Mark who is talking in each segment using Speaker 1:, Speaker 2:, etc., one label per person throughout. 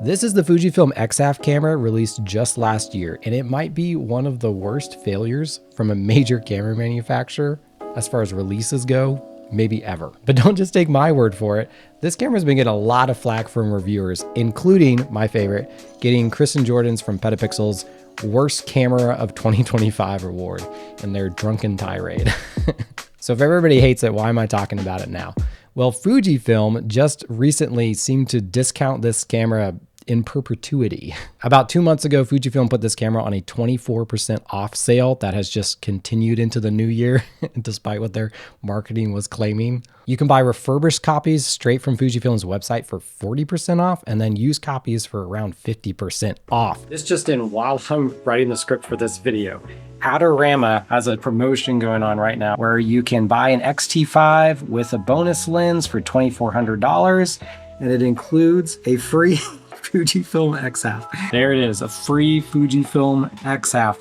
Speaker 1: This is the Fujifilm X-F camera released just last year, and it might be one of the worst failures from a major camera manufacturer as far as releases go, maybe ever. But don't just take my word for it. This camera's been getting a lot of flack from reviewers, including my favorite, getting Kristen Jordan's from Petapixel's Worst Camera of 2025 award in their drunken tirade. So if everybody hates it, why am I talking about it now? Well, Fujifilm just recently seemed to discount this camera in perpetuity. About 2 months ago, Fujifilm put this camera on a 24% off sale that has just continued into the new year, despite what their marketing was claiming. You can buy refurbished copies straight from Fujifilm's website for 40% off, and then used copies for around 50% off. This just in while I'm writing the script for this video. Adorama has a promotion going on right now where you can buy an X-T5 with a bonus lens for $2,400, and it includes a free Fujifilm X-F. There it is, a free Fujifilm X-F.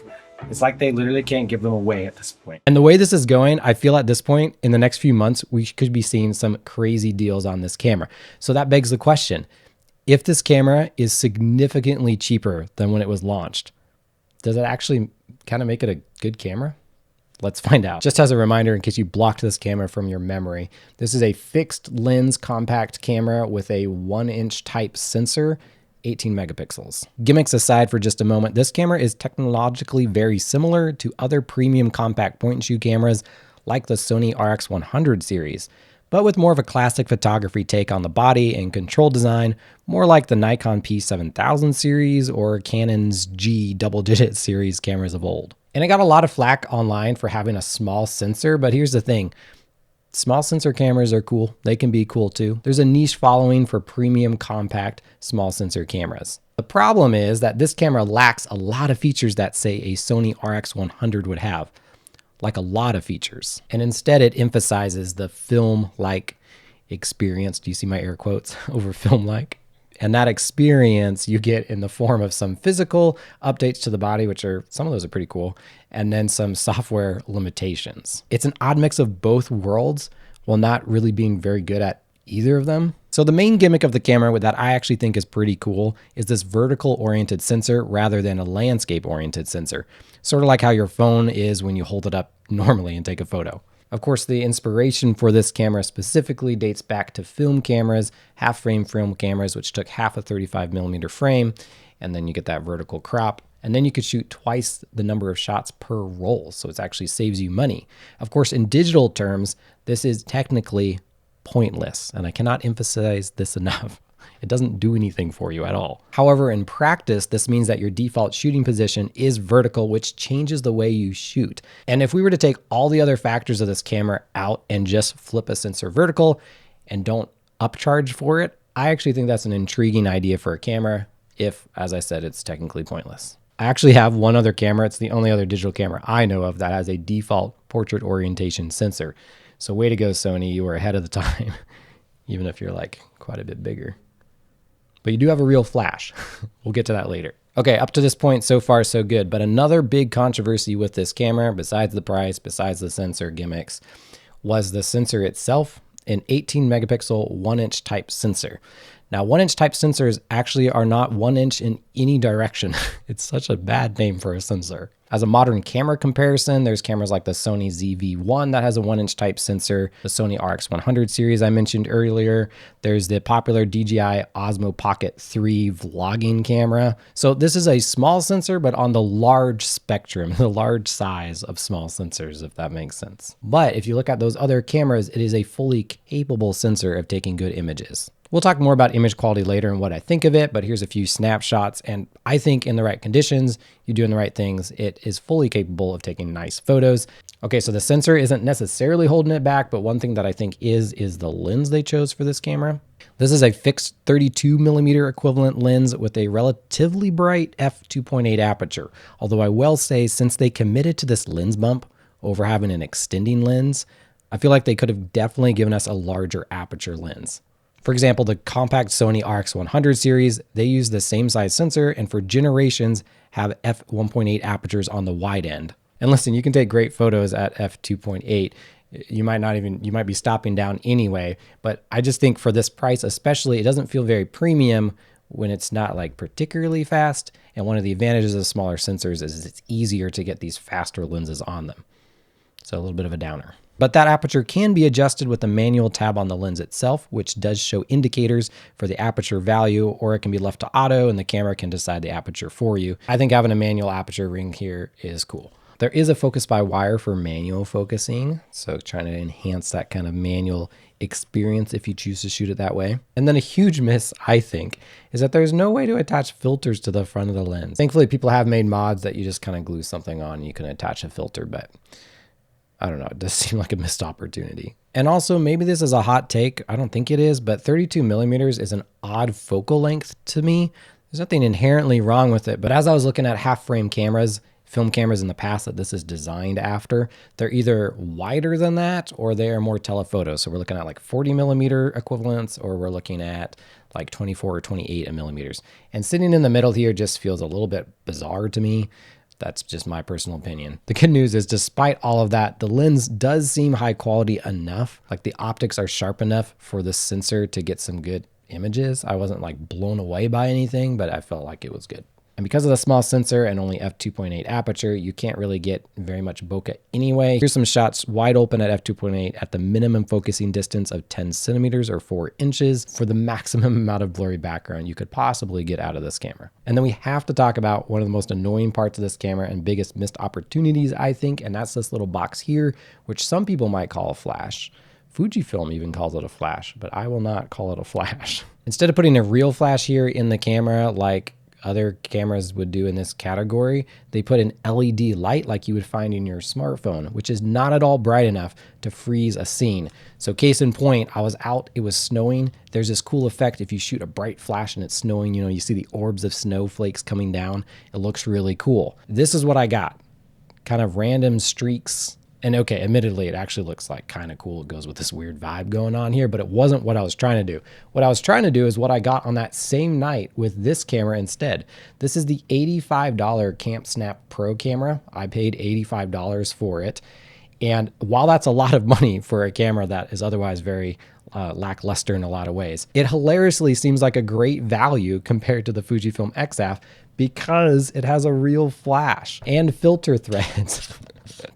Speaker 1: It's like they literally can't give them away at this point. And the way this is going, I feel at this point, in the next few months, we could be seeing some crazy deals on this camera. So that begs the question, if this camera is significantly cheaper than when it was launched, does it actually kind of make it a good camera? Let's find out. Just as a reminder, in case you blocked this camera from your memory, this is a fixed lens compact camera with a 1-inch type sensor, 18 megapixels. Gimmicks aside for just a moment, this camera is technologically very similar to other premium compact point-and-shoot cameras like the Sony RX100 series, but with more of a classic photography take on the body and control design, more like the Nikon P7000 series or Canon's G double-digit series cameras of old. And it got a lot of flack online for having a small sensor, but here's the thing. Small sensor cameras are cool. They can be cool too. There's a niche following for premium compact small sensor cameras. The problem is that this camera lacks a lot of features that, say, a Sony RX100 would have. Like a lot of features. And instead it emphasizes the film-like experience. Do you see my air quotes over film-like? And that experience you get in the form of some physical updates to the body, which are, some of those are pretty cool, and then some software limitations. It's an odd mix of both worlds while not really being very good at either of them. So the main gimmick of the camera that I actually think is pretty cool is this vertical oriented sensor rather than a landscape oriented sensor. Sort of like how your phone is when you hold it up normally and take a photo. Of course, the inspiration for this camera specifically dates back to film cameras, half frame film cameras, which took half a 35mm frame, and then you get that vertical crop. And then you could shoot twice the number of shots per roll, so it actually saves you money. Of course, in digital terms, this is technically pointless, and I cannot emphasize this enough. It doesn't do anything for you at all. However, in practice, this means that your default shooting position is vertical, which changes the way you shoot. And if we were to take all the other factors of this camera out and just flip a sensor vertical and don't upcharge for it, I actually think that's an intriguing idea for a camera if, as I said, it's technically pointless. I actually have one other camera. It's the only other digital camera I know of that has a default portrait orientation sensor. So way to go, Sony. You were ahead of the time, even if you're like quite a bit bigger. But you do have a real flash. We'll get to that later. Okay, up to this point, so far so good. But another big controversy with this camera, besides the price, besides the sensor gimmicks, was the sensor itself, an 18 megapixel 1-inch type sensor. Now, 1-inch type sensors actually are not 1 inch in any direction. It's such a bad name for a sensor. As a modern camera comparison, there's cameras like the Sony ZV-1 that has a 1-inch type sensor, the Sony RX100 series I mentioned earlier. There's the popular DJI Osmo Pocket 3 vlogging camera. So this is a small sensor, but on the large spectrum, the large size of small sensors, if that makes sense. But if you look at those other cameras, it is a fully capable sensor of taking good images. We'll talk more about image quality later and what I think of it, but here's a few snapshots, and I think in the right conditions, you're doing the right things, it is fully capable of taking nice photos. Okay, so the sensor isn't necessarily holding it back, but one thing that I think is the lens they chose for this camera. This is a fixed 32mm equivalent lens with a relatively bright f2.8 aperture, although I will say since they committed to this lens bump over having an extending lens, I feel like they could have definitely given us a larger aperture lens. For example, the compact Sony RX100 series, they use the same size sensor and for generations have f1.8 apertures on the wide end. And listen, you can take great photos at f2.8. You might be stopping down anyway, but I just think for this price especially, it doesn't feel very premium when it's not like particularly fast. And one of the advantages of smaller sensors is it's easier to get these faster lenses on them. So a little bit of a downer. But that aperture can be adjusted with the manual tab on the lens itself, which does show indicators for the aperture value, or it can be left to auto and the camera can decide the aperture for you. I think having a manual aperture ring here is cool. There is a focus by wire for manual focusing, so trying to enhance that kind of manual experience if you choose to shoot it that way. And then a huge miss, I think, is that there's no way to attach filters to the front of the lens. Thankfully, people have made mods that you just kind of glue something on and you can attach a filter, but I don't know, it does seem like a missed opportunity. And also, maybe this is a hot take, I don't think it is, but 32 millimeters is an odd focal length to me. There's nothing inherently wrong with it, but as I was looking at half frame cameras, film cameras in the past that this is designed after, they're either wider than that or they are more telephoto. So we're looking at like 40 millimeter equivalents, or we're looking at like 24 or 28 millimeters. And sitting in the middle here just feels a little bit bizarre to me. That's just my personal opinion. The good news is, despite all of that, the lens does seem high quality enough. Like the optics are sharp enough for the sensor to get some good images. I wasn't like blown away by anything, but I felt like it was good. And because of the small sensor and only f2.8 aperture, you can't really get very much bokeh anyway. Here's some shots wide open at f2.8 at the minimum focusing distance of 10 centimeters or 4 inches for the maximum amount of blurry background you could possibly get out of this camera. And then we have to talk about one of the most annoying parts of this camera and biggest missed opportunities, I think, and that's this little box here, which some people might call a flash. Fujifilm even calls it a flash, but I will not call it a flash. Instead of putting a real flash here in the camera like other cameras would do in this category, they put an LED light like you would find in your smartphone, which is not at all bright enough to freeze a scene. So case in point, I was out, it was snowing. There's this cool effect if you shoot a bright flash and it's snowing, you know, you see the orbs of snowflakes coming down. It looks really cool. This is what I got. Kind of random streaks. And okay, admittedly, it actually looks like kind of cool. It goes with this weird vibe going on here, but it wasn't what I was trying to do. What I was trying to do is what I got on that same night with this camera instead. This is the $85 Camp Snap Pro camera. I paid $85 for it. And while that's a lot of money for a camera that is otherwise very lackluster in a lot of ways, it hilariously seems like a great value compared to the Fujifilm X-F because it has a real flash and filter threads.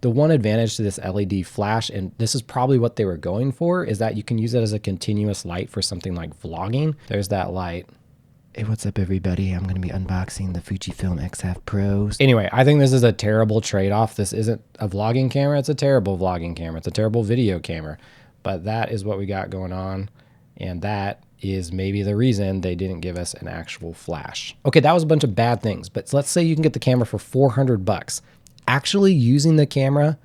Speaker 1: The one advantage to this LED flash, and this is probably what they were going for, is that you can use it as a continuous light for something like vlogging. There's that light. Hey, what's up everybody? I'm going to be unboxing the Fujifilm X-F Pro. Anyway, I think this is a terrible trade-off. This isn't a vlogging camera. It's a terrible vlogging camera. It's a terrible video camera. But that is what we got going on. And that is maybe the reason they didn't give us an actual flash. Okay, that was a bunch of bad things. But let's say you can get the camera for $400. Actually using the camera,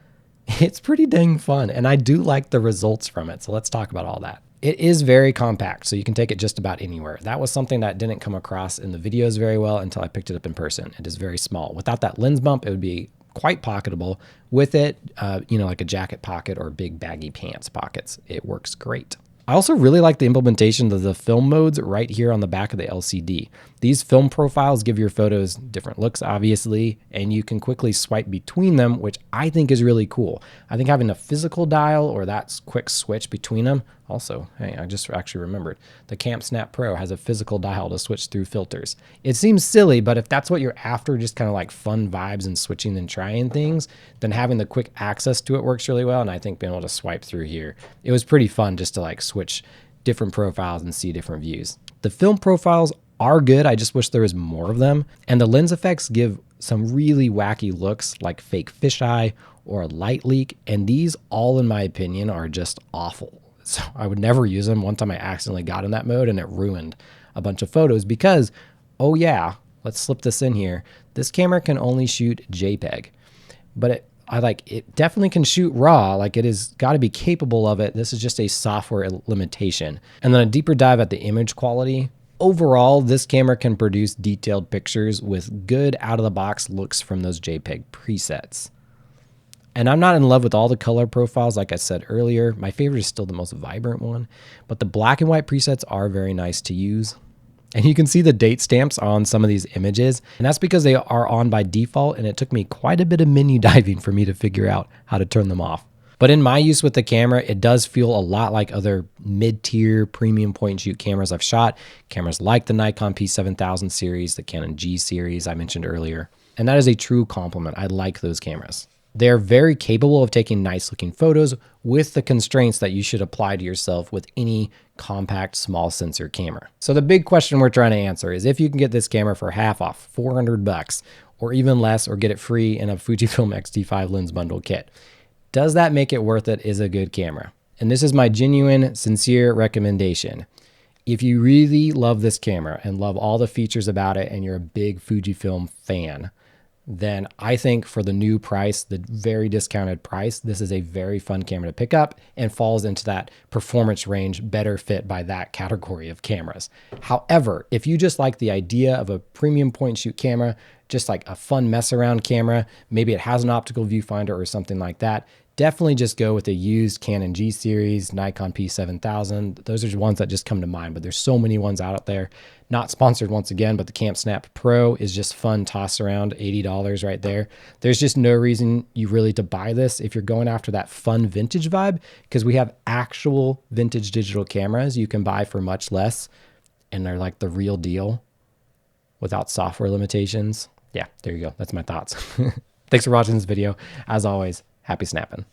Speaker 1: it's pretty dang fun. And I do like the results from it. So let's talk about all that. It is very compact, so you can take it just about anywhere. That was something that didn't come across in the videos very well until I picked it up in person. It is very small. Without that lens bump, it would be quite pocketable. With it, you know, like a jacket pocket or big baggy pants pockets, it works great. I also really like the implementation of the film modes right here on the back of the LCD. These film profiles give your photos different looks, obviously, and you can quickly swipe between them, which I think is really cool. I think having a physical dial or that quick switch between them, also, hey, I just actually remembered, the Camp Snap Pro has a physical dial to switch through filters. It seems silly, but if that's what you're after, just kind of like fun vibes and switching and trying things, then having the quick access to it works really well, and I think being able to swipe through here, it was pretty fun just to like switch different profiles and see different views. The film profiles are good, I just wish there was more of them, and the lens effects give some really wacky looks like fake fisheye or a light leak, and these all, in my opinion, are just awful. So I would never use them. One time I accidentally got in that mode and it ruined a bunch of photos because, oh yeah, let's slip this in here. This camera can only shoot JPEG, but it definitely can shoot RAW. Like it is got to be capable of it. This is just a software limitation. And then a deeper dive at the image quality. Overall, this camera can produce detailed pictures with good out of the box looks from those JPEG presets. And I'm not in love with all the color profiles, like I said earlier. My favorite is still the most vibrant one, but the black and white presets are very nice to use. And you can see the date stamps on some of these images, and that's because they are on by default, and it took me quite a bit of menu diving for me to figure out how to turn them off. But in my use with the camera, it does feel a lot like other mid-tier premium point and shoot cameras I've shot. Cameras like the Nikon P7000 series, the Canon G series I mentioned earlier. And that is a true compliment. I like those cameras. They're very capable of taking nice looking photos with the constraints that you should apply to yourself with any compact small sensor camera. So the big question we're trying to answer is if you can get this camera for half off, 400 bucks, or even less, or get it free in a Fujifilm X-T5 lens bundle kit. Does that make it worth it? Is a good camera? And this is my genuine, sincere recommendation. If you really love this camera and love all the features about it and you're a big Fujifilm fan, then I think for the new price, the very discounted price, this is a very fun camera to pick up and falls into that performance range better fit by that category of cameras. However, if you just like the idea of a premium point and shoot camera, just like a fun mess around camera, maybe it has an optical viewfinder or something like that, definitely just go with a used Canon G series, Nikon P7000. Those are ones that just come to mind, but there's so many ones out there. Not sponsored once again, but the Camp Snap Pro is just fun toss around, $80 right there. There's just no reason you really to buy this if you're going after that fun vintage vibe, because we have actual vintage digital cameras you can buy for much less, and they're like the real deal without software limitations. Yeah, there you go. That's my thoughts. Thanks for watching this video. As always, happy snapping.